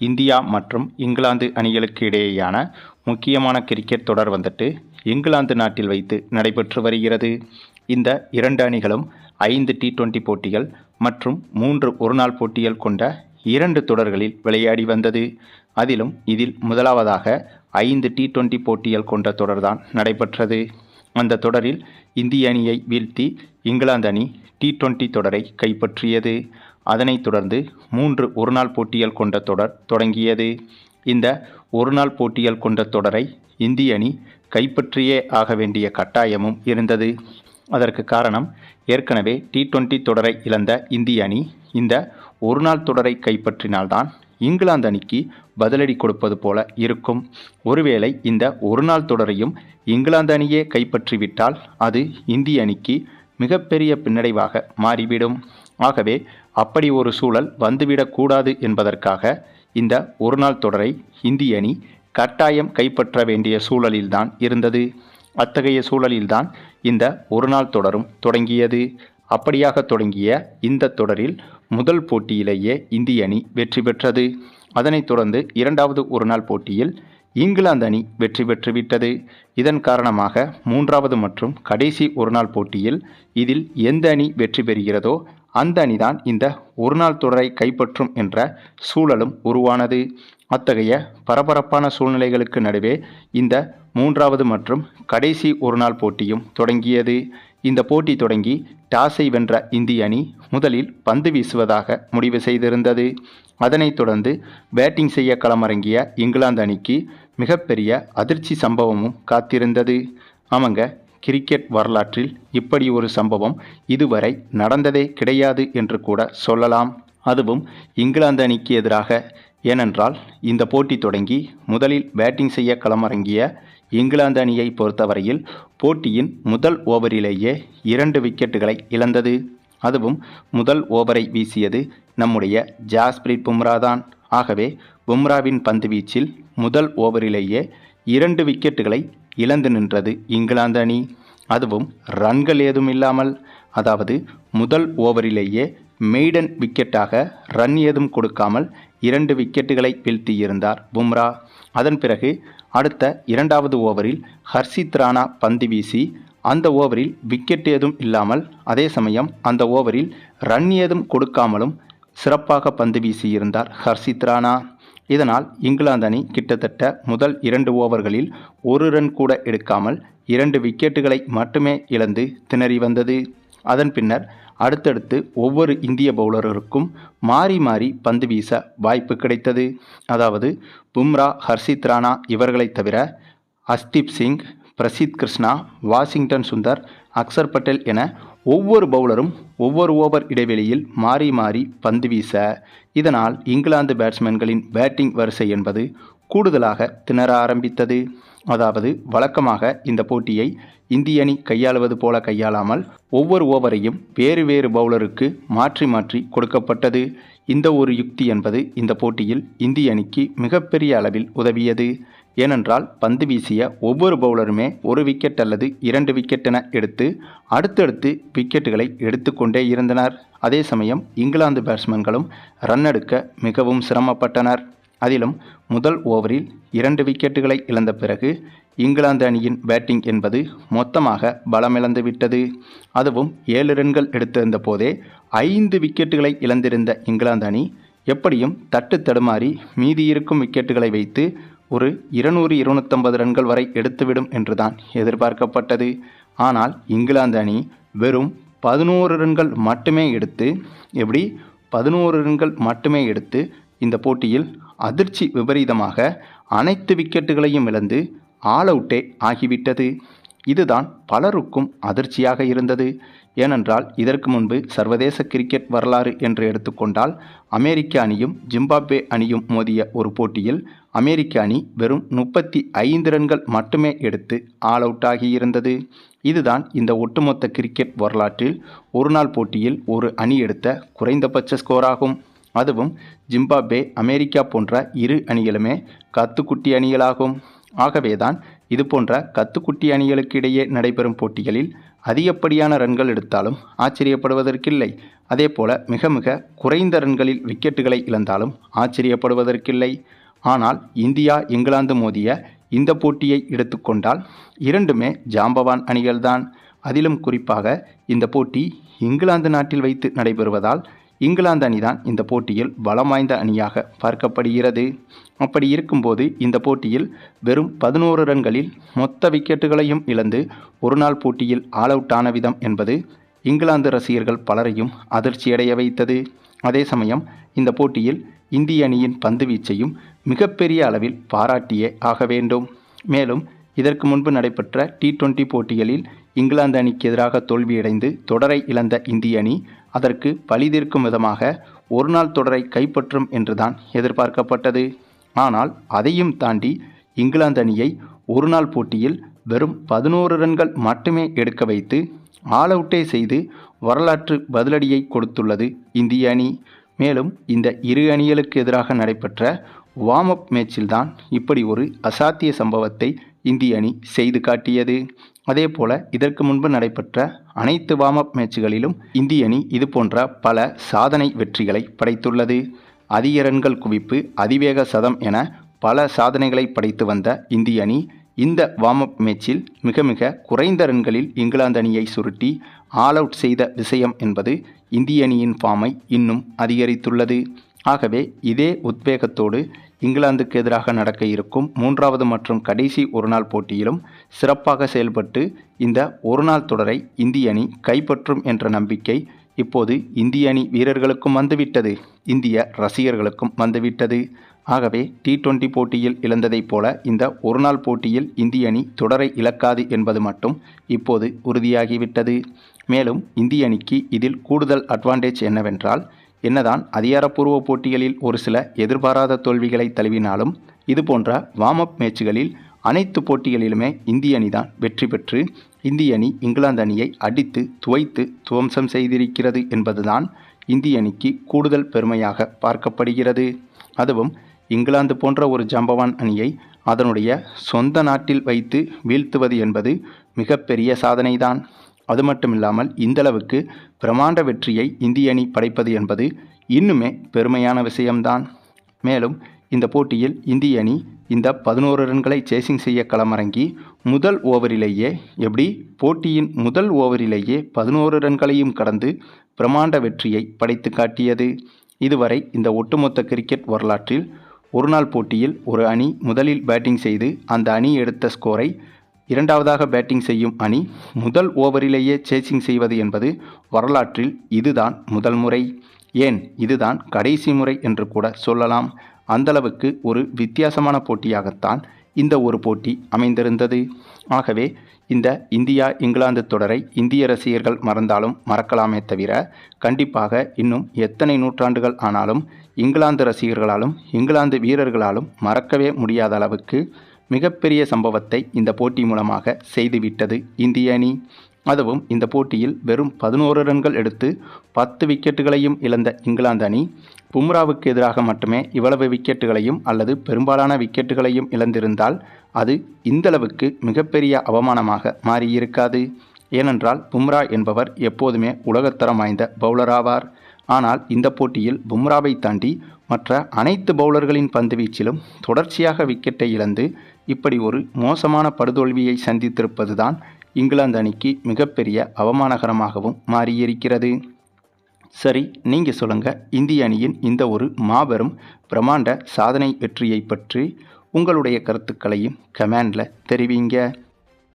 India மற்றும் இங்கிலாந்து அணிகளுக்கு இடையேயான முக்கியமான கிரிக்கெட் தொடர் இங்கிலாந்து நாட்டில் வைத்து நடைபெற்று வருகிறது. இந்த இரண்டு அணிகளும் 5 T20 போட்டிகள் மற்றும் 3 ஒருநாள் போட்டிகள் கொண்ட 2 தொடர்களில் விளையாடி வந்தது. இதில் முதலாவதாக 5 T20 போட்டிகள் கொண்ட தொடர்தான் நடைபெற்றது. அந்த தொடரில் இந்திய அணியை வீழ்த்தி இங்கிலாந்து அணி T20 தொடரை கைப்பற்றியது. அதனைத் தொடர்ந்து 3 ஒருநாள் போட்டிகள் கொண்ட தொடர் தொடங்கியது. இந்த ஒருநாள் போட்டிகள் கொண்ட தொடரை இந்திய அணி கைப்பற்றியே ஆக வேண்டிய கட்டாயமும் இருந்தது. அதற்கு காரணம், ஏற்கனவே T20 தொடரை இழந்த இந்திய அணி இந்த ஒருநாள் தொடரை கைப்பற்றினால்தான் இங்கிலாந்து அணிக்கு பதிலடி கொடுப்பது போல இருக்கும். ஒருவேளை இந்த ஒருநாள் தொடரையும் இங்கிலாந்து அணியே கைப்பற்றிவிட்டால் அது இந்திய அணிக்கு மிகப்பெரிய பின்னடைவாக மாறிவிடும். ஆகவே அப்படி ஒரு சூழல் வந்துவிடக்கூடாது என்பதற்காக இந்த ஒருநாள் தொடரை இந்திய அணி கட்டாயம் கைப்பற்ற வேண்டிய சூழலில்தான் இருந்தது. அத்தகைய சூழலில்தான் இந்த ஒருநாள் தொடரும் தொடங்கியது. அப்படியாக தொடங்கிய இந்த தொடரில் முதல் போட்டியிலேயே இந்திய அணி வெற்றி பெற்றது. அதனைத் தொடர்ந்து 2வது ஒருநாள் போட்டியில் இங்கிலாந்து அணி வெற்றி பெற்றுவிட்டது. இதன் காரணமாக 3வது மற்றும் கடைசி ஒருநாள் போட்டியில் இதில் எந்த அணி வெற்றி பெறுகிறதோ அந்த அணிதான் இந்த ஒருநாள் தொடரை கைப்பற்றும் என்ற சூழலும் உருவானது. அத்தகைய பரபரப்பான சூழ்நிலைகளுக்கு நடுவே இந்த 3வது மற்றும் கடைசி ஒருநாள் போட்டியும் தொடங்கியது. இந்த போட்டி தொடங்கி டாஸை வென்ற இந்திய அணி முதலில் பந்து வீசுவதாக முடிவு செய்திருந்தது. அதனைத் தொடர்ந்து பேட்டிங் செய்ய களமிறங்கிய இங்கிலாந்து அணிக்கு மிகப்பெரிய அதிர்ச்சி சம்பவமும் காத்திருந்தது. ஆமாங்க, கிரிக்கெட் வரலாற்றில் இப்படி ஒரு சம்பவம் இதுவரை நடந்ததே கிடையாது என்று கூட சொல்லலாம். அதுவும் இங்கிலாந்து அணிக்கு எதிராக. ஏனென்றால் இந்த போட்டி தொடங்கி முதலில் பேட்டிங் செய்ய களமிறங்கிய இங்கிலாந்து அணியை பொறுத்தவரையில் போட்டியின் முதல் ஓவரிலேயே 2 விக்கெட்டுகளை இழந்தது. அதுவும் முதல் ஓவரை வீசியது நம்முடைய ஜாஸ்பிரீத் பும்ரா தான். ஆகவே பும்ராவின் பந்து வீச்சில் முதல் ஓவரிலேயே 2 விக்கெட்டுகளை இழந்து நின்றது இங்கிலாந்து அணி. அதுவும் ரன்கள் ஏதும் இல்லாமல். அதாவது முதல் ஓவரிலேயே மெய்டன் விக்கெட்டாக ரன் ஏதும் கொடுக்காமல் 2 விக்கெட்டுகளை வீழ்த்தியிருந்தார் பும்ரா. அதன் பிறகு அடுத்த 2வது ஓவரில் ஹர்ஷித் ராணா பந்து வீசி அந்த ஓவரில் விக்கெட் ஏதும் இல்லாமல், அதே சமயம் அந்த ஓவரில் ரன் ஏதும் கொடுக்காமலும் சிறப்பாக பந்து வீசியிருந்தார் ஹர்ஷித் ராணா. இதனால் இங்கிலாந்து அணி கிட்டத்தட்ட முதல் 2 ஓவர்களில் 1 ரன் கூட எடுக்காமல் 2 விக்கெட்டுகளை மட்டுமே இழந்து திணறி வந்தது. அதன் பின்னர் அடுத்தடுத்து ஒவ்வொரு இந்திய பவுலர்களுக்கும் மாறி மாறி பந்து வீச வாய்ப்பு கிடைத்தது. அதாவது பும்ரா, ஹர்ஷித் ராணா இவர்களைத் தவிர அஸ்தீப் சிங், பிரசித் கிருஷ்ணா, வாஷிங்டன் சுந்தர், அக்சர் பட்டேல் என ஒவ்வொரு பவுலரும் ஒவ்வொரு ஓவர் இடைவெளியில் மாறி மாறி பந்து வீச, இதனால் இங்கிலாந்து பேட்ஸ்மேன்களின் பேட்டிங் வரிசை என்பது கூடுதலாக திணற ஆரம்பித்தது. அதாவது வழக்கமாக இந்த போட்டியை இந்திய அணி கையாளுவது போல கையாளாமல் ஒவ்வொரு ஓவரையும் வேறு வேறு பவுலருக்கு மாற்றி மாற்றி கொடுக்கப்பட்டது. இந்த ஒரு யுக்தி என்பது இந்த போட்டியில் இந்திய அணிக்கு மிகப்பெரிய அளவில் உதவியது. ஏனென்றால் பந்து வீசிய ஒவ்வொரு பவுலருமே 1 விக்கெட் அல்லது 2 விக்கெட் என எடுத்து அடுத்தடுத்து விக்கெட்டுகளை எடுத்துக்கொண்டே இருந்தனர். அதே சமயம் இங்கிலாந்து பேட்ஸ்மேன்களும் ரன் எடுக்க மிகவும் சிரமப்பட்டனர். அதிலும் முதல் ஓவரில் 2 விக்கெட்டுகளை இழந்த பிறகு இங்கிலாந்து அணியின் பேட்டிங் என்பது மொத்தமாக பலமிழந்து விட்டது. அதுவும் 7 ரன்கள் எடுத்திருந்த போதே 5 விக்கெட்டுகளை இழந்திருந்த இங்கிலாந்து அணி எப்படியும் தட்டு தடுமாறி மீதி இருக்கும் விக்கெட்டுகளை வைத்து ஒரு 200-250 ரன்கள் வரை எடுத்துவிடும் என்றுதான் எதிர்பார்க்கப்பட்டது. ஆனால் இங்கிலாந்து அணி வெறும் 11 ரன்கள் மட்டுமே எடுத்து 11 ரன்கள் மட்டுமே எடுத்து இந்த போட்டியில் அதிர்ச்சி விபரீதமாக அனைத்து விக்கெட்டுகளையும் இழந்து ஆல் அவுட்டே ஆகிவிட்டது. இதுதான் பலருக்கும் அதிர்ச்சியாக இருந்தது. ஏனென்றால் இதற்கு முன்பு சர்வதேச கிரிக்கெட் வரலாறு என்று எடுத்துக்கொண்டால் அமெரிக்க அணியும் ஜிம்பாப்வே அணியும் மோதிய ஒரு போட்டியில் அமெரிக்க அணி வெறும் 35 ரன்கள் மட்டுமே எடுத்து ஆல் அவுட் ஆகியிருந்தது. இதுதான் இந்த ஒட்டுமொத்த கிரிக்கெட் வரலாற்றில் ஒருநாள் போட்டியில் ஒரு அணி எடுத்த குறைந்தபட்ச ஸ்கோராகும். அதுவும் ஜிம்பாப்வே, அமெரிக்கா போன்ற 2 அணிகளுமே கத்துக்குட்டி அணிகளாகும். ஆகவேதான் இதுபோன்ற கத்துக்குட்டி அணிகளுக்கு இடையே நடைபெறும் போட்டிகளில் அதிகப்படியான ரன்கள் எடுத்தாலும் ஆச்சரியப்படுவதற்கில்லை. அதேபோல மிக மிக குறைந்த ரன்களில் விக்கெட்டுகளை இழந்தாலும் ஆச்சரியப்படுவதற்கில்லை. ஆனால் இந்தியா இங்கிலாந்து மோதிய இந்த போட்டியை எடுத்துக்கொண்டால் இரண்டுமே ஜாம்பவான் அணிகள்தான். அதிலும் குறிப்பாக இந்த போட்டி இங்கிலாந்து நாட்டில் வைத்து நடைபெறுவதால் இங்கிலாந்து அணிதான் இந்த போட்டியில் பலம் வாய்ந்த அணியாக பார்க்கப்படுகிறது. அப்படி இருக்கும்போது இந்த போட்டியில் வெறும் 11 ரன்களில் மொத்த விக்கெட்டுகளையும் இழந்து ஒருநாள் போட்டியில் ஆல் அவுட் ஆன விதம் என்பது இங்கிலாந்து ரசிகர்கள் பலரையும் அதிர்ச்சியடைய வைத்தது. அதே சமயம் இந்த போட்டியில் இந்திய அணியின் பந்துவீச்சையும் மிகப்பெரிய அளவில் பாராட்டியே ஆக வேண்டும். மேலும் இதற்கு முன்பு நடைபெற்ற T20 போட்டிகளில் இங்கிலாந்து அணிக்கு எதிராக தோல்வியடைந்து தொடரை இழந்த இந்திய அணி அதற்கு பழிதீர்க்கும் விதமாக ஒருநாள் தொடரை கைப்பற்றும் என்றுதான் எதிர்பார்க்கப்பட்டது. ஆனால் அதையும் தாண்டி இங்கிலாந்து அணியை ஒருநாள் போட்டியில் வெறும் 11 ரன்கள் மட்டுமே எடுக்க வைத்து ஆல் அவுட்டே செய்து வரலாற்று பதிலடியை கொடுத்துள்ளது இந்திய அணி. மேலும் இந்த இரு அணிகளுக்கு எதிராக நடைபெற்ற வார்ம் அப் மேட்சில்தான் இப்படி ஒரு அசாத்திய சம்பவத்தை இந்திய அணி செய்து காட்டியது. அதே போல இதற்கு முன்பு நடைபெற்ற அனைத்து வார்ம் அப் மேட்சுகளிலும் இந்திய அணி இது போன்ற பல சாதனை வெற்றிகளை படைத்துள்ளது. அதிக ரன்கள் குவிப்பு, அதிவேக சதம் என பல சாதனைகளை படைத்து வந்த இந்திய அணி இந்த வார்ம் அப் மேட்சில் மிக மிக குறைந்த ரன்களில் இங்கிலாந்து அணியை சுருட்டி ஆல் அவுட் செய்த விஷயம் என்பது இந்திய அணியின் ஃபார்மை இன்னும் அதிகரித்துள்ளது. ஆகவே இதே உத்வேகத்தோடு இங்கிலாந்துக்கு எதிராக நடக்க இருக்கும் 3வது மற்றும் கடைசி ஒருநாள் போட்டியிலும் சிறப்பாக செயல்பட்டு இந்த ஒருநாள் தொடரை இந்திய அணி கைப்பற்றும் என்ற நம்பிக்கை இப்போது இந்திய அணி வீரர்களுக்கும் வந்துவிட்டது, இந்திய ரசிகர்களுக்கும் வந்துவிட்டது. ஆகவே T20 போட்டியில் இழந்ததைப் போல இந்த ஒருநாள் போட்டியில் இந்திய அணி தொடரை இழக்காது என்பது மட்டும் இப்போது உறுதியாகிவிட்டது. மேலும் இந்திய அணிக்கு இதில் கூடுதல் அட்வான்டேஜ் என்னவென்றால், என்னதான் அதிகாரப்பூர்வ போட்டிகளில் ஒரு சில எதிர்பாராத தோல்விகளை தழுவினாலும் இதுபோன்ற வார்ம் அப் மேட்சுகளில் அனைத்து போட்டிகளிலுமே இந்திய அணிதான் வெற்றி பெற்று இந்திய அணி இங்கிலாந்து அணியை அடித்து துவைத்து துவம்சம் செய்திருக்கிறது என்பதுதான் இந்திய அணிக்கு கூடுதல் பெருமையாக பார்க்கப்படுகிறது. அதுவும் இங்கிலாந்து போன்ற ஒரு ஜாம்பவான் அணியை அதனுடைய சொந்த நாட்டில் வைத்து வீழ்த்துவது என்பது மிகப்பெரிய சாதனைதான். அது மட்டுமில்லாமல் இந்தளவுக்கு பிரமாண்ட வெற்றியை இந்திய அணி படைப்பது என்பது இன்னுமே பெருமையான விஷயம்தான். மேலும் இந்த போட்டியில் இந்திய அணி இந்த 11 ரன்களை சேசிங் செய்ய களமிறங்கி முதல் ஓவரிலேயே போட்டியின் முதல் ஓவரிலேயே 11 ரன்களையும் கடந்து பிரமாண்ட வெற்றியை படைத்து காட்டியது. இதுவரை இந்த ஒட்டுமொத்த கிரிக்கெட் வரலாற்றில் ஒருநாள் போட்டியில் ஒரு அணி முதலில் பேட்டிங் செய்து அந்த அணி எடுத்த ஸ்கோரை இரண்டாவதாக பேட்டிங் செய்யும் அணி முதல் ஓவரிலேயே சேசிங் செய்வது என்பது வரலாற்றில் இதுதான் முதல் முறை, ஏன் இதுதான் கடைசி முறை என்று கூட சொல்லலாம். அந்தளவுக்கு ஒரு வித்தியாசமான போட்டியாகத்தான் இந்த ஒரு போட்டி அமைந்திருந்தது. ஆகவே இந்த இந்தியா இங்கிலாந்து தொடரை இந்திய ரசிகர்கள் மறந்தாலும் மறக்கலாமே தவிர கண்டிப்பாக இன்னும் எத்தனை நூற்றாண்டுகள் ஆனாலும் இங்கிலாந்து ரசிகர்களாலும் இங்கிலாந்து வீரர்களாலும் மறக்கவே முடியாத அளவுக்கு மிகப்பெரிய சம்பவத்தை இந்த போட்டி மூலமாக செய்துவிட்டது இந்திய அணி. அதுவும் இந்த போட்டியில் வெறும் 11 ரன்கள் எடுத்து 10 விக்கெட்டுகளையும் இழந்த இங்கிலாந்து அணி பும்ராவுக்கு எதிராக மட்டுமே இவ்வளவு விக்கெட்டுகளையும் அல்லது பெரும்பாலான விக்கெட்டுகளையும் இழந்திருந்தால் அது இந்தளவுக்கு மிகப்பெரிய அவமானமாக மாறியிருக்காது. ஏனென்றால் பும்ரா என்பவர் எப்போதுமே உலகத்தரம் வாய்ந்த பவுலர் ஆவார். ஆனால் இந்த போட்டியில் பும்ராவை தாண்டி மற்ற அனைத்து பவுலர்களின் பந்துவீச்சிலும் தொடர்ச்சியாக விக்கெட்டை இழந்து இப்படி ஒரு மோசமான படுதோல்வியை சந்தித்திருப்பதுதான் இங்கிலாந்து அணிக்கு மிகப்பெரிய அவமானகரமாகவும் மாறியிருக்கிறது. சரி, நீங்கள் சொல்லுங்கள், இந்திய அணியின் இந்த ஒரு மாபெரும் பிரமாண்ட சாதனை வெற்றியை பற்றி உங்களுடைய கருத்துக்களையும் கமெண்டில் தெரிவிங்க.